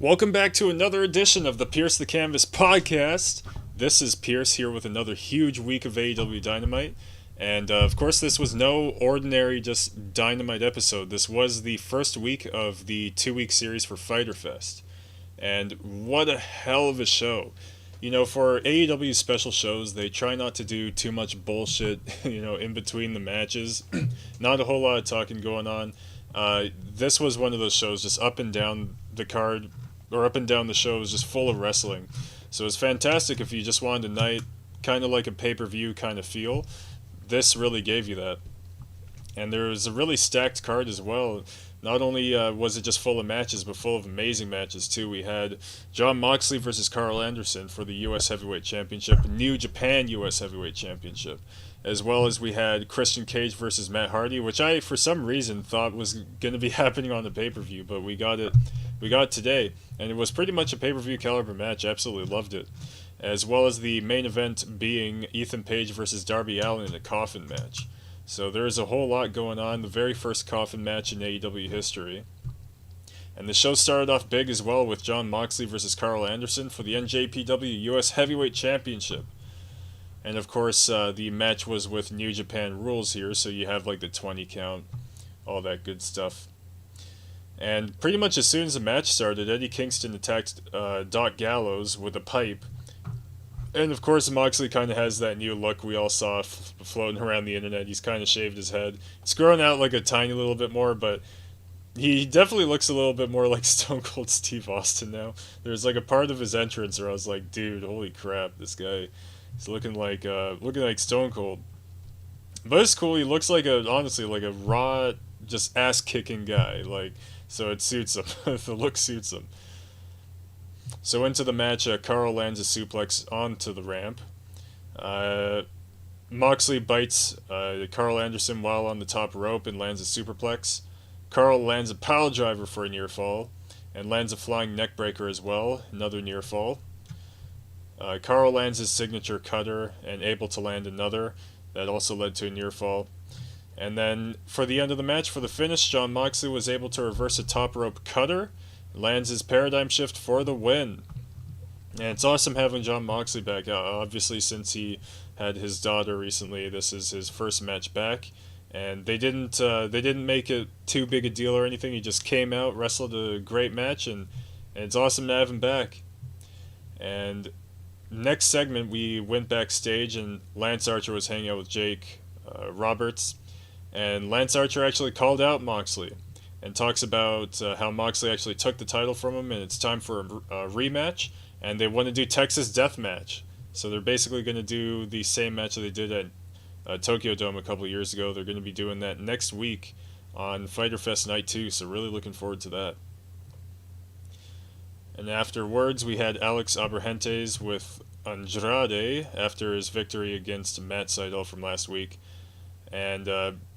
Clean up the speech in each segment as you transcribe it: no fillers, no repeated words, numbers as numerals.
Welcome back to another edition of the Pierce the Canvas podcast. This is Pierce here with another huge week of AEW Dynamite. And of course, this was no ordinary just Dynamite episode. This was the first week of the 2 week series for Fyter Fest. And what a hell of a show. You know, for AEW special shows, they try not to do too much bullshit, in between the matches. Not a whole lot of talking going on. This was one of those shows just up and down the card, or up and down the show, was just full of wrestling. So it's fantastic if you just wanted a night, kind of like a pay-per-view kind of feel. This really gave you that. And there was a really stacked card as well. Not only was it just full of matches, but full of amazing matches too. We had Jon Moxley versus Carl Anderson for the U.S. Heavyweight Championship, New Japan U.S. Heavyweight Championship, as well as we had Christian Cage versus Matt Hardy, which I, for some reason, thought was going to be happening on the pay-per-view, but we got it today, and it was pretty much a pay-per-view caliber match. Absolutely loved it. As well as the main event being Ethan Page versus Darby Allin in a coffin match. So there's a whole lot going on. The very first coffin match in AEW history. And the show started off big as well with Jon Moxley versus Carl Anderson for the NJPW US Heavyweight Championship. And of course, the match was with New Japan rules here, so you have like the 20 count, all that good stuff. And pretty much as soon as the match started, Eddie Kingston attacked Doc Gallows with a pipe. And of course, Moxley kind of has that new look we all saw floating around the internet. He's kind of shaved his head. It's grown out like a tiny little bit more, but he definitely looks a little bit more like Stone Cold Steve Austin now. There's like a part of his entrance where I was like, dude, holy crap, this guy is looking like Stone Cold. But it's cool. He looks like honestly like a raw, just ass kicking guy. So it suits him. The look suits him. So into the match, Carl lands a suplex onto the ramp. Moxley bites Carl Anderson while on the top rope and lands a superplex. Carl lands a pile driver for a near fall, and lands a flying neckbreaker as well, another near fall. Carl lands his signature cutter and able to land another, that also led to a near fall. And then for the end of the match, for the finish, Jon Moxley was able to reverse a top rope cutter, lands his paradigm shift for the win. And it's awesome having Jon Moxley back. Obviously, since he had his daughter recently, this is his first match back. And they didn't make it too big a deal or anything. He just came out, wrestled a great match, and it's awesome to have him back. And next segment, we went backstage, and Lance Archer was hanging out with Jake Roberts. And Lance Archer actually called out Moxley and talks about how Moxley actually took the title from him and it's time for a rematch, and they want to do Texas Death Match. So they're basically going to do the same match that they did at Tokyo Dome a couple of years ago. They're going to be doing that next week on Fyter Fest Night 2, so really looking forward to that. And afterwards, we had Alex Abrahantes with Andrade after his victory against Matt Sydal from last week. And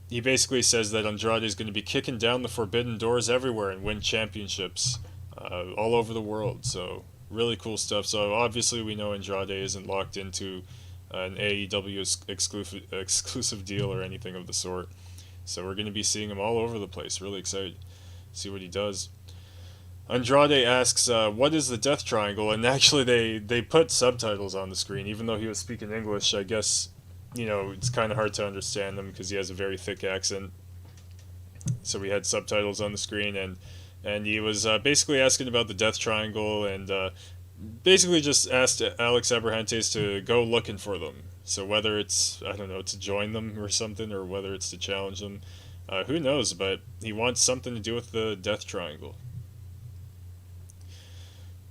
he basically says that Andrade is going to be kicking down the forbidden doors everywhere and win championships all over the world. So really cool stuff. So obviously we know Andrade isn't locked into an AEW exclusive deal or anything of the sort. So we're going to be seeing him all over the place. Really excited to see what he does. Andrade asks, what is the Death Triangle? And actually they put subtitles on the screen. Even though he was speaking English, I guess it's kind of hard to understand him because he has a very thick accent. So we had subtitles on the screen, and he was basically asking about the Death Triangle, and basically just asked Alex Abrahantes to go looking for them. So whether it's, I don't know, to join them or something, or whether it's to challenge them, who knows, but he wants something to do with the Death Triangle.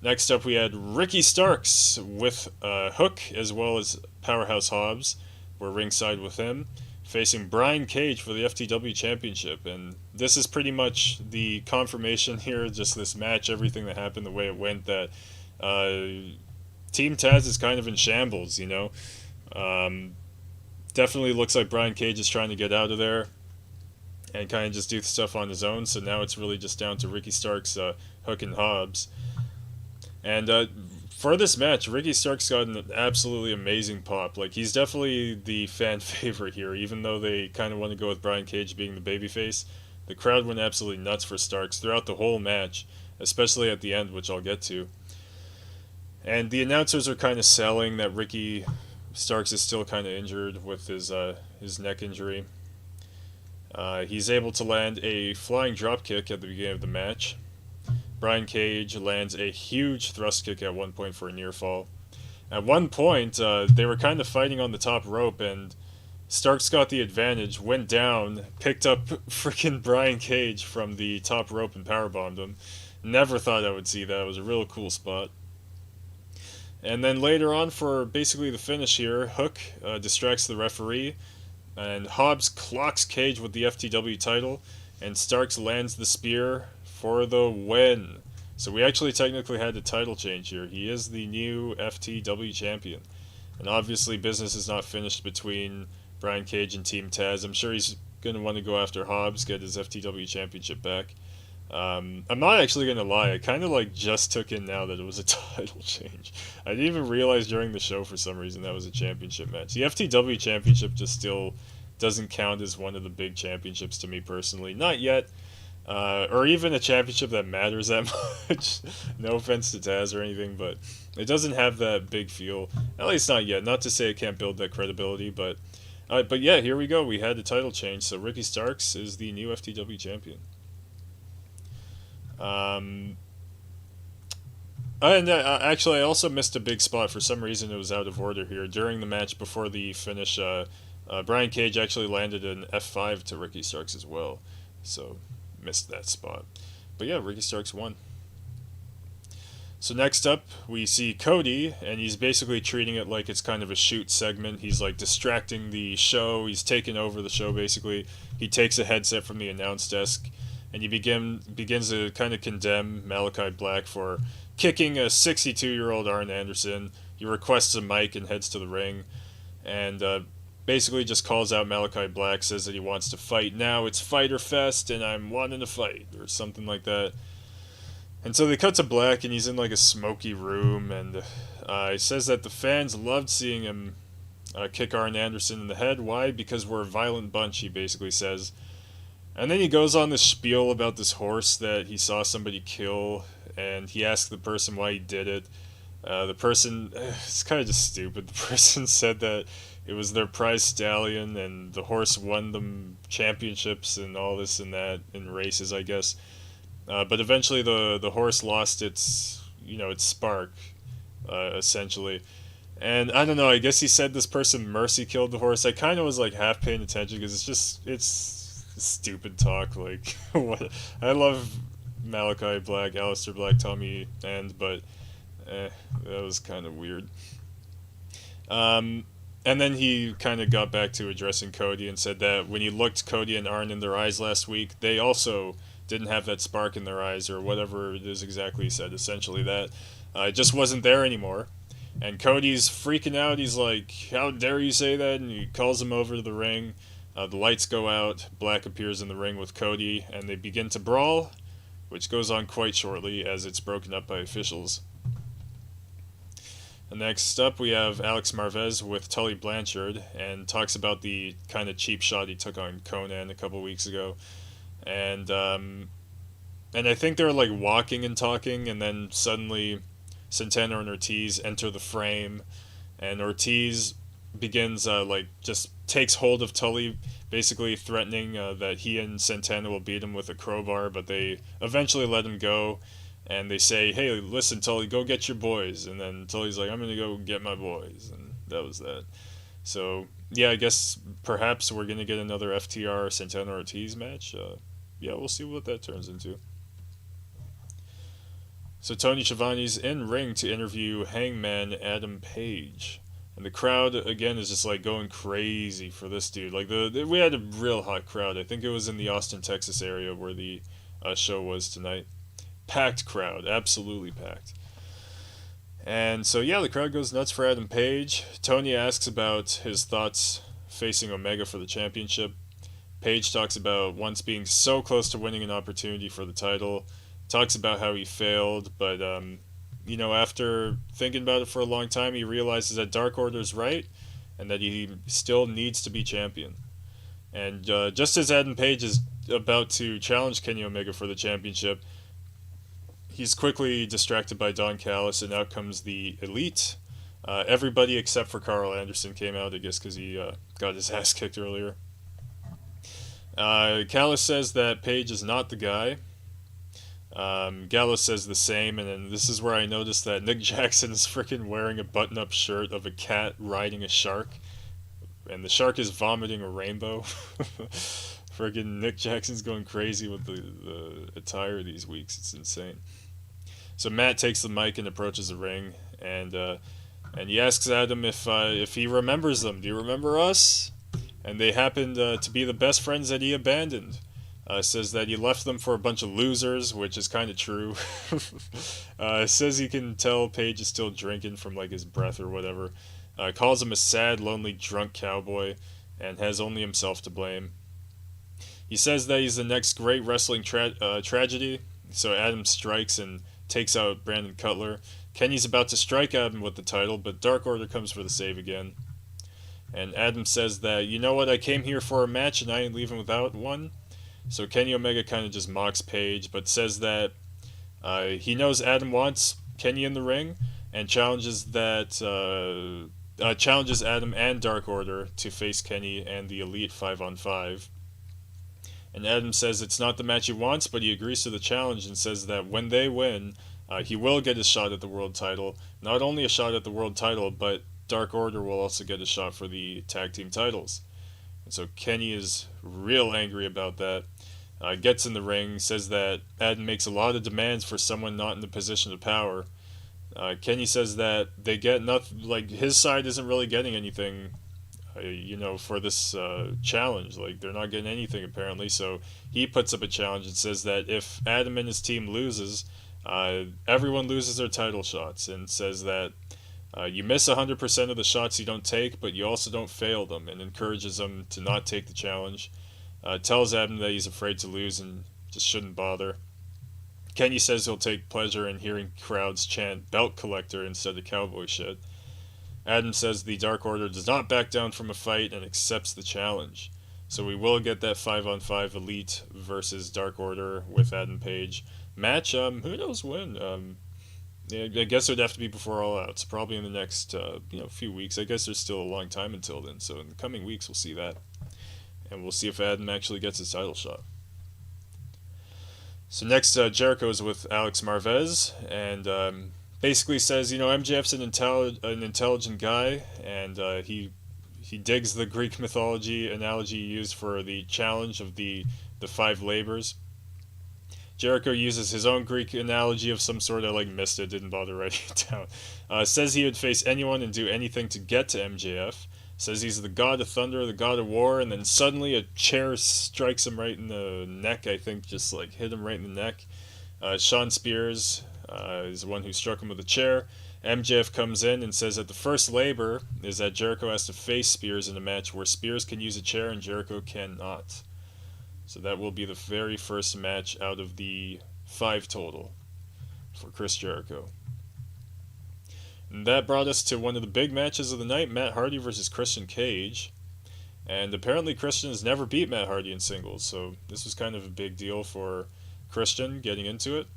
Next up, we had Ricky Starks with Hook, as well as Powerhouse Hobbs. We're ringside with him, facing Brian Cage for the FTW Championship. And this is pretty much the confirmation here, just this match, everything that happened, the way it went, that Team Taz is kind of in shambles, Definitely looks like Brian Cage is trying to get out of there and kind of just do stuff on his own. So now it's really just down to Ricky Starks, Hook, and Hobbs. And for this match, Ricky Starks got an absolutely amazing pop. Like, he's definitely the fan favorite here, even though they kind of want to go with Brian Cage being the babyface. The crowd went absolutely nuts for Starks throughout the whole match. especially at the end, which I'll get to. And the announcers are kind of selling that Ricky Starks is still kind of injured with his neck injury. He's able to land a flying dropkick at the beginning of the match. Brian Cage lands a huge thrust kick at one point for a near fall. At one point, they were kind of fighting on the top rope, and Starks got the advantage, went down, picked up freaking Brian Cage from the top rope and powerbombed him. Never thought I would see that. It was a real cool spot. And then later on, for basically the finish here, Hook distracts the referee, and Hobbs clocks Cage with the FTW title, and Starks lands the spear for the win. So we actually technically had a title change here. He is the new FTW champion. And obviously business is not finished between Brian Cage and Team Taz. I'm sure he's going to want to go after Hobbs, get his FTW championship back. I'm not actually going to lie, I kind of just took in now that it was a title change. I didn't even realize during the show for some reason that was a championship match. The FTW championship just still doesn't count as one of the big championships to me personally. Not yet. Or even a championship that matters that much. No offense to Taz or anything, but it doesn't have that big feel. At least not yet. Not to say it can't build that credibility, but yeah, here we go. We had the title change, so Ricky Starks is the new FTW champion. And actually, I also missed a big spot. For some reason, it was out of order here. During the match before the finish, Brian Cage actually landed an F5 to Ricky Starks as well. So, missed that spot. But yeah, Ricky Starks won. So next up, we see Cody, and he's basically treating it like it's kind of a shoot segment. He's distracting the show. He's taking over the show, basically. He takes a headset from the announce desk, and he begins to kind of condemn Malachi Black for kicking a 62-year-old Arn Anderson. He requests a mic and heads to the ring, and basically just calls out Malachi Black, says that he wants to fight now. It's Fyter Fest, and I'm wanting to fight, or something like that. And so they cut to Black, and he's in a smoky room, and he says that the fans loved seeing him kick Arn Anderson in the head. Why? Because we're a violent bunch, he basically says. And then he goes on this spiel about this horse that he saw somebody kill, and he asked the person why he did it. The person, it's kind of just stupid. The person said that it was their prize stallion, and the horse won them championships and all this and that in races, I guess. But eventually the horse lost its spark, essentially. And I don't know, I guess he said this person mercy killed the horse. I kind of was half paying attention because it's stupid talk. What? I love Malachi Black, Aleister Black, Tommy End, but that was kind of weird. And then he kind of got back to addressing Cody and said that when he looked Cody and Arn in their eyes last week, they also didn't have that spark in their eyes, or whatever it is exactly he said, essentially that it just wasn't there anymore. And Cody's freaking out. He's like, how dare you say that? And he calls him over to the ring. The lights go out. Black appears in the ring with Cody, and they begin to brawl, which goes on quite shortly as it's broken up by officials. And next up, we have Alex Marvez with Tully Blanchard, and talks about the kind of cheap shot he took on Conan a couple weeks ago. And I think they're walking and talking, and then suddenly Santana and Ortiz enter the frame, and Ortiz begins just takes hold of Tully, basically threatening that he and Santana will beat him with a crowbar, but they eventually let him go, and they say, hey, listen, Tully, go get your boys. And then Tully's like, I'm gonna go get my boys, and that was that. So yeah, I guess perhaps we're gonna get another FTR Santana Ortiz match. Yeah, we'll see what that turns into. So Tony Schiavone's in ring to interview Hangman Adam Page. And the crowd, again, is just going crazy for this dude. We had a real hot crowd. I think it was in the Austin, Texas area where the show was tonight. Packed crowd, absolutely packed. And so yeah, the crowd goes nuts for Adam Page. Tony asks about his thoughts facing Omega for the championship. Page talks about once being so close to winning an opportunity for the title. Talks about how he failed, but after thinking about it for a long time, he realizes that Dark Order's right, and that he still needs to be champion. And just as Adam Page is about to challenge Kenny Omega for the championship, He's quickly distracted by Don Callis, and out comes the Elite. Everybody except for Carl Anderson came out, I guess, because he got his ass kicked earlier. Callis says that Page is not the guy. Gallows says the same, and then this is where I noticed that Nick Jackson is freaking wearing a button-up shirt of a cat riding a shark, and the shark is vomiting a rainbow. Freaking Nick Jackson's going crazy with the attire these weeks. It's insane. So Matt takes the mic and approaches the ring, and he asks Adam if he remembers them. Do you remember us? And they happened to be the best friends that he abandoned. Says that he left them for a bunch of losers, which is kind of true. Says he can tell Page is still drinking from like his breath or whatever. Calls him a sad, lonely, drunk cowboy, and has only himself to blame. He says that he's the next great wrestling tragedy. So Adam strikes and takes out Brandon Cutler. Kenny's about to strike Adam with the title, but Dark Order comes for the save again. And Adam says that, you know what, I came here for a match and I ain't leaving without one. So Kenny Omega kind of just mocks Page, but says that he knows Adam wants Kenny in the ring, and challenges Adam and Dark Order to face Kenny and the Elite 5-on-5. And Adam says it's not the match he wants, but he agrees to the challenge and says that when they win, he will get a shot at the world title. Not only a shot at the world title, but Dark Order will also get a shot for the tag team titles. And so Kenny is real angry about that. Gets in the ring, says that Adam makes a lot of demands for someone not in the position of power. Kenny says that they get nothing, like his side isn't really getting anything, for this challenge. Like they're not getting anything apparently. So he puts up a challenge and says that if Adam and his team loses, everyone loses their title shots, and says that you miss 100% of the shots you don't take, but you also don't fail them, and encourages them to not take the challenge. Tells Adam that he's afraid to lose and just shouldn't bother. Kenny says he'll take pleasure in hearing crowds chant belt collector instead of cowboy shit. Adam says the Dark Order does not back down from a fight and accepts the challenge. So we will get that 5-on-5 Elite versus Dark Order with Adam Page match. Who knows when? I guess it would have to be before All Out. So probably in the next few weeks. I guess there's still a long time until then. So in the coming weeks we'll see that. And we'll see if Adam actually gets his title shot. So next, Jericho is with Alex Marvez, and basically says, MJF's an intelligent guy, and he digs the Greek mythology analogy used for the challenge of the five labors. Jericho uses his own Greek analogy of some sort. I missed it, didn't bother writing it down. Says he would face anyone and do anything to get to MJF. Says he's the god of thunder, the god of war, and then suddenly a chair strikes him right in the neck, I think, just hit him right in the neck. Sean Spears is the one who struck him with a chair. MJF comes in and says that the first labor is that Jericho has to face Spears in a match where Spears can use a chair and Jericho cannot. So that will be the very first match out of the 5 total for Chris Jericho. And that brought us to one of the big matches of the night, Matt Hardy versus Christian Cage. And apparently Christian has never beat Matt Hardy in singles, so this was kind of a big deal for Christian getting into it.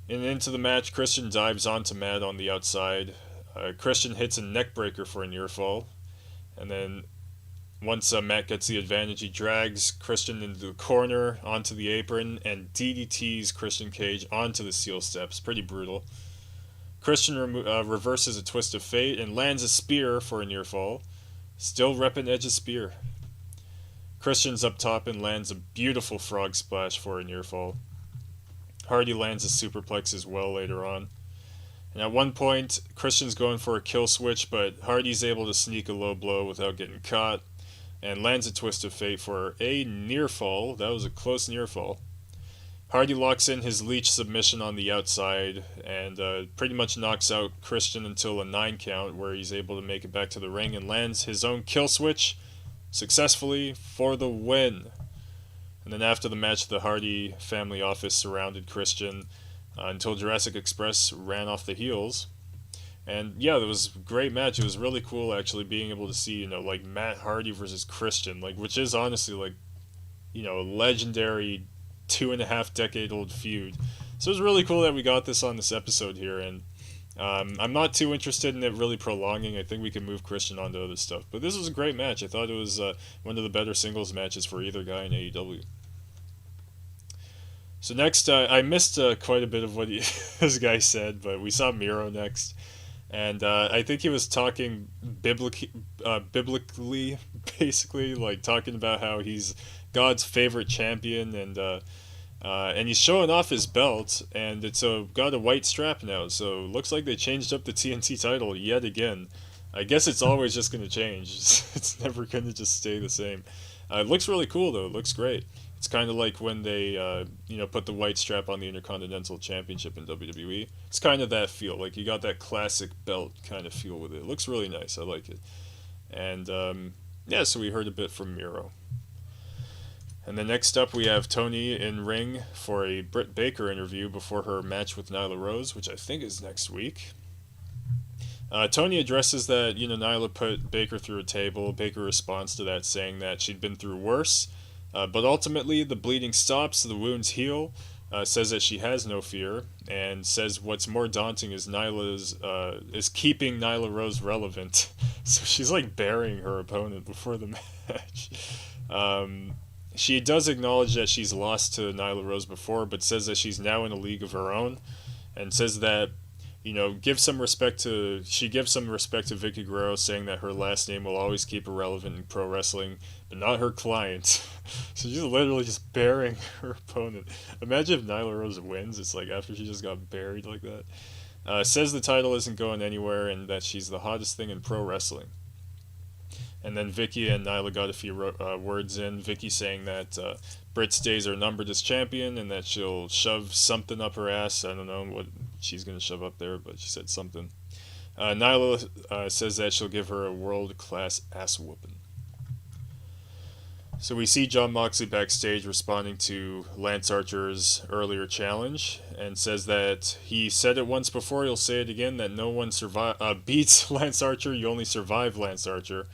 And into the match, Christian dives onto Matt on the outside. Christian hits a neck breaker for a near fall. And then once Matt gets the advantage, he drags Christian into the corner, onto the apron, and DDTs Christian Cage onto the steel steps. Pretty brutal. Christian reverses a twist of fate and lands a spear for a near fall. Still repping Edge's spear. Christian's up top and lands a beautiful frog splash for a near fall. Hardy lands a superplex as well later on. And at one point, Christian's going for a kill switch, but Hardy's able to sneak a low blow without getting caught, and lands a twist of fate for a near fall. That was a close near fall. Hardy locks in his leech submission on the outside and pretty much knocks out Christian until a 9 count, where he's able to make it back to the ring and lands his own kill switch successfully for the win. And then after the match, the Hardy family office surrounded Christian until Jurassic Express ran off the heels. And yeah, it was a great match. It was really cool actually being able to see, Matt Hardy versus Christian, which is honestly a legendary 2.5 decade old feud. So it was really cool that we got this on this episode here, and I'm not too interested in it really prolonging. I think we can move Christian on to other stuff. But this was a great match. I thought it was one of the better singles matches for either guy in AEW. So next, I missed quite a bit of what this guy said, but we saw Miro next. And I think he was talking biblically, basically, like talking about how he's God's favorite champion, and he's showing off his belt, and it's got a white strap now. So looks like they changed up the TNT title yet again. I guess it's always just going to change. It's never going to just stay the same. It looks really cool though. It looks great. It's kind of like when they, put the white strap on the Intercontinental Championship in WWE. It's kind of that feel. Like you got that classic belt kind of feel with it. It looks really nice. I like it. And so we heard a bit from Miro. And then next up we have Toni in ring for a Britt Baker interview before her match with Nyla Rose, which I think is next week. Toni addresses that, Nyla put Baker through a table. Baker responds to that saying that she'd been through worse. But ultimately, the bleeding stops, the wounds heal, says that she has no fear, and says what's more daunting is is keeping Nyla Rose relevant. So she's like burying her opponent before the match. She does acknowledge that she's lost to Nyla Rose before, but says that she's now in a league of her own, and says that gives some respect to Vicky Guerrero, saying that her last name will always keep her relevant in pro wrestling, but not her client. So she's literally just burying her opponent. Imagine if Nyla Rose wins. It's like after she just got buried like that. Says the title isn't going anywhere and that she's the hottest thing in pro wrestling. And then Vicky and Nyla got a few words in. Vicky saying that Britt's days are numbered as champion and that she'll shove something up her ass. I don't know what she's going to shove up there, but she said something. Nyla says that she'll give her a world-class ass whooping. So we see Jon Moxley backstage responding to Lance Archer's earlier challenge, and says that he said it once before, he'll say it again, that no one beats Lance Archer, you only survive Lance Archer.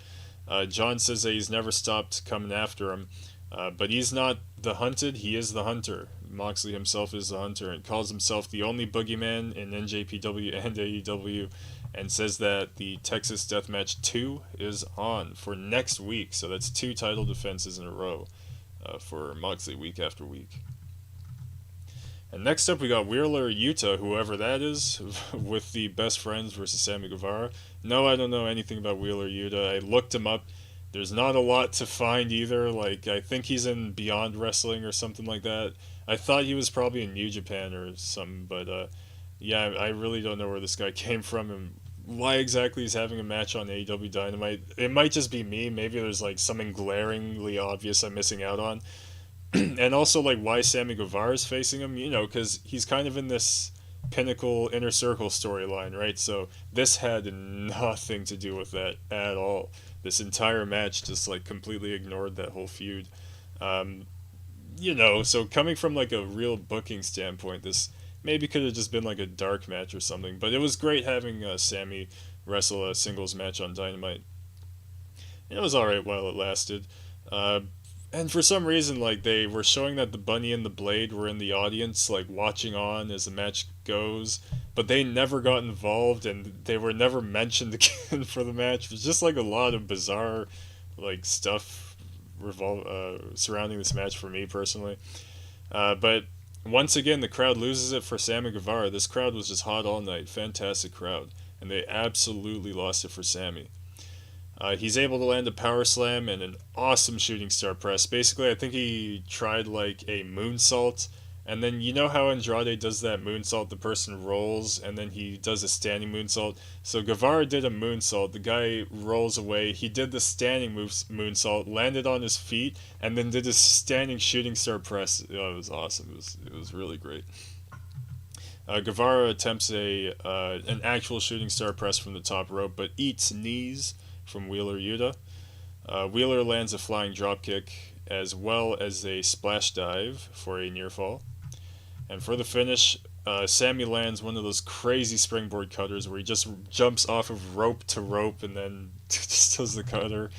John says that he's never stopped coming after him, but he's not the hunted, he is the hunter. Moxley himself is the hunter and calls himself the only boogeyman in NJPW and AEW, and says that the Texas Deathmatch 2 is on for next week. So that's 2 title defenses in a row for Moxley week after week. And next up we got Wheeler Yuta, whoever that is, with the Best Friends versus Sammy Guevara. No, I don't know anything about Wheeler Yuta. I looked him up. There's not a lot to find either. Like, I think he's in Beyond Wrestling or something like that. I thought he was probably in New Japan or something, but I really don't know where this guy came from and why exactly he's having a match on AEW Dynamite. It might just be me. Maybe there's like something glaringly obvious I'm missing out on. And also like why Sammy Guevara is facing him, because he's kind of in this Pinnacle Inner Circle storyline, right? So this had nothing to do with that at all. This entire match just like completely ignored that whole feud. So coming from like a real booking standpoint, this maybe could have just been like a dark match or something, but it was great having Sammy wrestle a singles match on Dynamite. It was alright while it lasted. And for some reason, like, they were showing that the Bunny and the Blade were in the audience, like, watching on as the match goes, but they never got involved, and they were never mentioned again for the match. It was just, like, a lot of bizarre, like, stuff surrounding this match for me, personally. But once again, the crowd loses it for Sammy Guevara. This crowd was just hot all night. Fantastic crowd. And they absolutely lost it for Sammy. He's able to land a power slam and an awesome shooting star press. Basically, I think he tried like a moonsault, and then you know how Andrade does that moonsault, the person rolls, and then he does a standing moonsault. So Guevara did a moonsault, the guy rolls away, he did the standing moonsault, landed on his feet, and then did a standing shooting star press. Oh, it was awesome. It was really great. Guevara attempts an actual shooting star press from the top rope, but eats knees from Wheeler Yuta. Wheeler lands a flying dropkick as well as a splash dive for a near fall. And for the finish, Sammy lands one of those crazy springboard cutters where he just jumps off of rope to rope and then just does the cutter.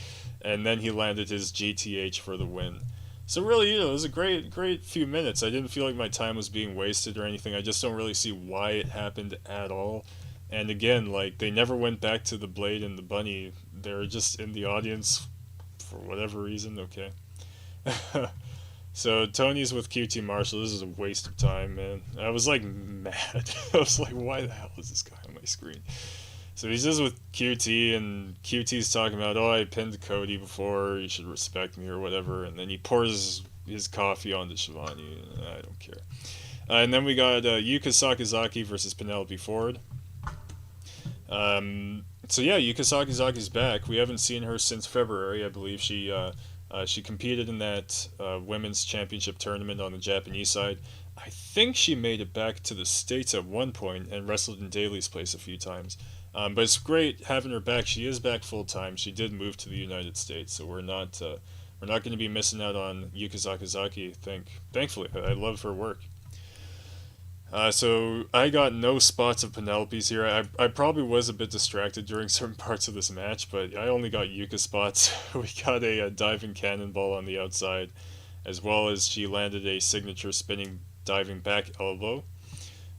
And then he landed his GTH for the win. So really, it was a great few minutes. I didn't feel like my time was being wasted or anything. I just don't really see why it happened at all. And again, like they never went back to the Blade and the Bunny. They're just in the audience for whatever reason. Okay. So Tony's with QT Marshall. This is a waste of time, man. I was like mad. I was like, why the hell is this guy on my screen? So he's just with QT, and QT's talking about, oh, I pinned Cody before, you should respect me or whatever, and then he pours his coffee onto Shivani. I don't care. And then we got Yuka Sakazaki versus Penelope Ford. So yeah, Yuka Sakazaki's back. We haven't seen her since February, I believe. She competed in that women's championship tournament on the Japanese side. I think she made it back to the States at one point and wrestled in Daly's place a few times. But it's great having her back. She is back full time. She did move to the United States, so we're not going to be missing out on Yuka Sakazaki. Thankfully, I love her work. So I got no spots of Penelope's here. I probably was a bit distracted during certain parts of this match, but I only got Yuka spots. We got a diving cannonball on the outside, as well as she landed a signature spinning diving back elbow,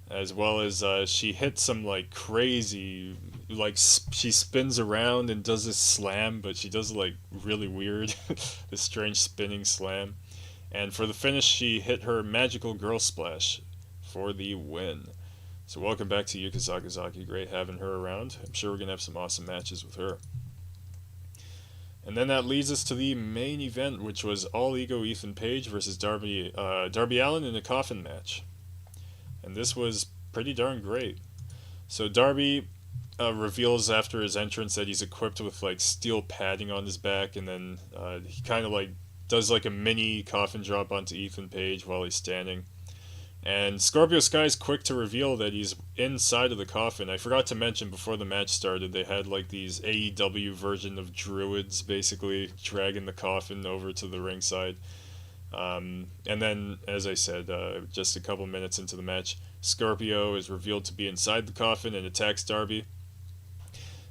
as well as she hit some like crazy, she spins around and does this slam, but she does like really weird, this strange spinning slam. And for the finish, she hit her magical girl splash for the win. So welcome back to Yuka Sakazaki. Great having her around. I'm sure we're going to have some awesome matches with her. And then that leads us to the main event, which was All Ego Ethan Page versus Darby Allin in a coffin match. And this was pretty darn great. So Darby reveals after his entrance that he's equipped with like steel padding on his back, and then he kind of like does like a mini coffin drop onto Ethan Page while he's standing. And Scorpio Sky's quick to reveal that he's inside of the coffin. I forgot to mention before the match started, they had like these AEW version of druids basically dragging the coffin over to the ringside. And then, as I said, just a couple minutes into the match, Scorpio is revealed to be inside the coffin and attacks Darby.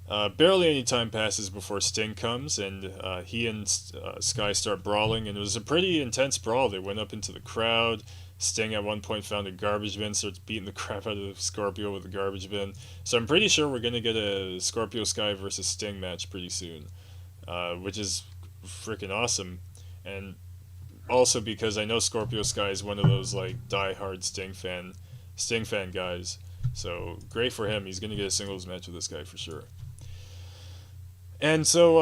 Barely any time passes before Sting comes, and he and Sky start brawling, and it was a pretty intense brawl. They went up into the crowd. Sting at one point found a garbage bin, starts beating the crap out of Scorpio with a garbage bin. So I'm pretty sure we're going to get a Scorpio Sky versus Sting match pretty soon, which is freaking awesome. And also because I know Scorpio Sky is one of those like die-hard Sting fan guys. So great for him. He's going to get a singles match with this guy for sure. And so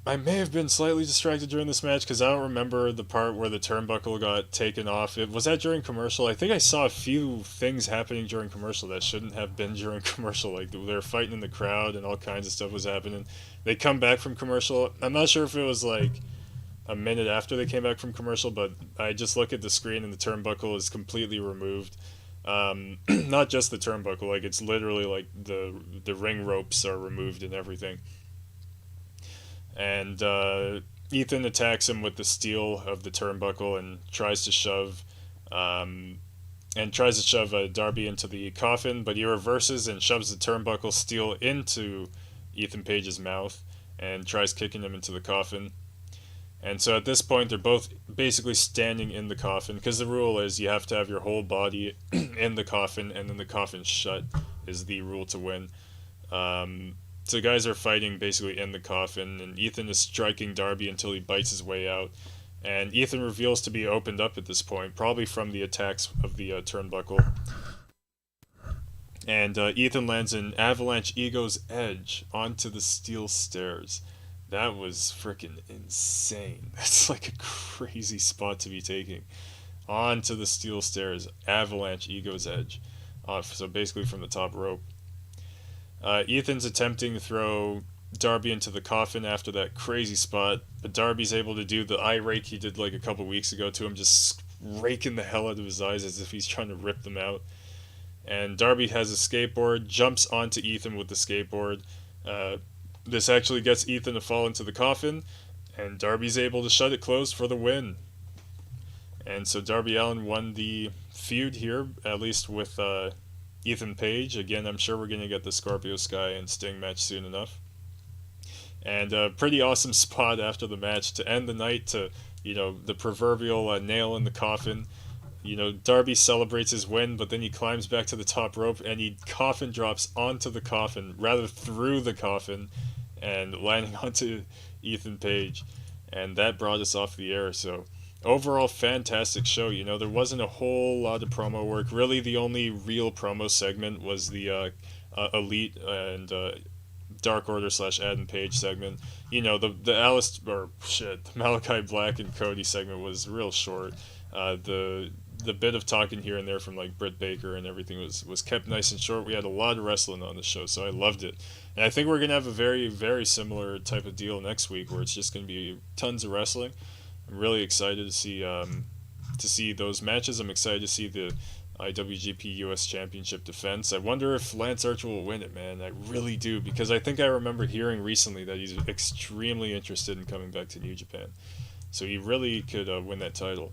I may have been slightly distracted during this match because I don't remember the part where the turnbuckle got taken off. Was that during commercial? I think I saw a few things happening during commercial that shouldn't have been during commercial. Like they were fighting in the crowd and all kinds of stuff was happening. They come back from commercial. I'm not sure if it was like a minute after they came back from commercial, but I just look at the screen and the turnbuckle is completely removed. Not just the turnbuckle, like it's literally like the ring ropes are removed and everything. And Ethan attacks him with the steel of the turnbuckle and tries to shove Darby into the coffin, but he reverses and shoves the turnbuckle steel into Ethan Page's mouth and tries kicking him into the coffin. And so at this point, they're both basically standing in the coffin, because the rule is you have to have your whole body in the coffin, and then the coffin shut is the rule to win. So guys are fighting basically in the coffin, and Ethan is striking Darby until he bites his way out. And Ethan reveals to be opened up at this point, probably from the attacks of the turnbuckle. And Ethan lands an Avalanche Ego's Edge onto the steel stairs. That was freaking insane. That's like a crazy spot to be taking. Onto the steel stairs, Avalanche Ego's Edge. So basically from the top rope. Ethan's attempting to throw Darby into the coffin after that crazy spot, but Darby's able to do the eye rake he did like a couple weeks ago to him, just raking the hell out of his eyes as if he's trying to rip them out. And Darby has a skateboard, jumps onto Ethan with the skateboard. This actually gets Ethan to fall into the coffin, and Darby's able to shut it closed for the win. And so Darby Allin won the feud here, at least with Ethan Page. Again, I'm sure we're going to get the Scorpio Sky and Sting match soon enough. And a pretty awesome spot after the match to end the night to, the proverbial nail in the coffin. Darby celebrates his win, but then he climbs back to the top rope and he coffin drops onto the coffin, rather through the coffin, and landing onto Ethan Page. And that brought us off the air. So, overall, fantastic show. There wasn't a whole lot of promo work. Really, the only real promo segment was the Elite and Dark Order / Adam Page segment. The Alice, or shit, the Malachi Black and Cody segment was real short. The bit of talking here and there from like Britt Baker and everything was kept nice and short. We had a lot of wrestling on the show, so I loved it. And I think we're gonna have a very, very similar type of deal next week, where it's just gonna be tons of wrestling. I'm really excited to see those matches. I'm excited to see the IWGP US Championship defense. I wonder if Lance Archer will win it, man. I really do, because I think I remember hearing recently that he's extremely interested in coming back to New Japan. So he really could win that title.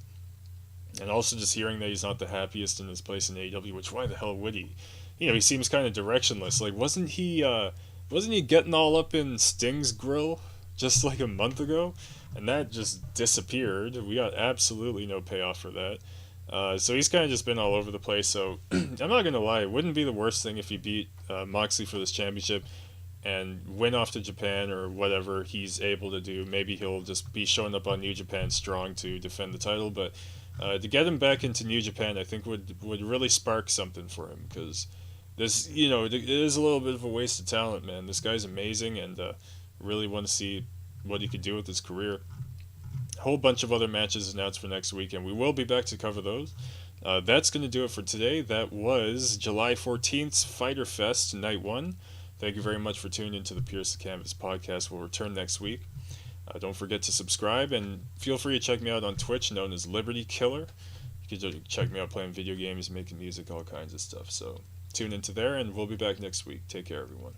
And also just hearing that he's not the happiest in his place in AEW, which why the hell would he? He seems kind of directionless. Like, wasn't he getting all up in Sting's grill just like a month ago? And that just disappeared. We got absolutely no payoff for that. So he's kind of just been all over the place. So I'm not going to lie, it wouldn't be the worst thing if he beat Moxley for this championship and went off to Japan or whatever he's able to do. Maybe he'll just be showing up on New Japan Strong to defend the title, but to get him back into New Japan, I think would really spark something for him, because this, it is a little bit of a waste of talent, man. This guy's amazing, and really want to see what he could do with his career. A whole bunch of other matches announced for next week, and we will be back to cover those. That's going to do it for today. That was July 14th's Fyter Fest, Night 1. Thank you very much for tuning into the Pierce the Canvas podcast. We'll return next week. Don't forget to subscribe, and feel free to check me out on Twitch, known as Liberty Killer. You can check me out playing video games, making music, all kinds of stuff. So tune into there, and we'll be back next week. Take care, everyone.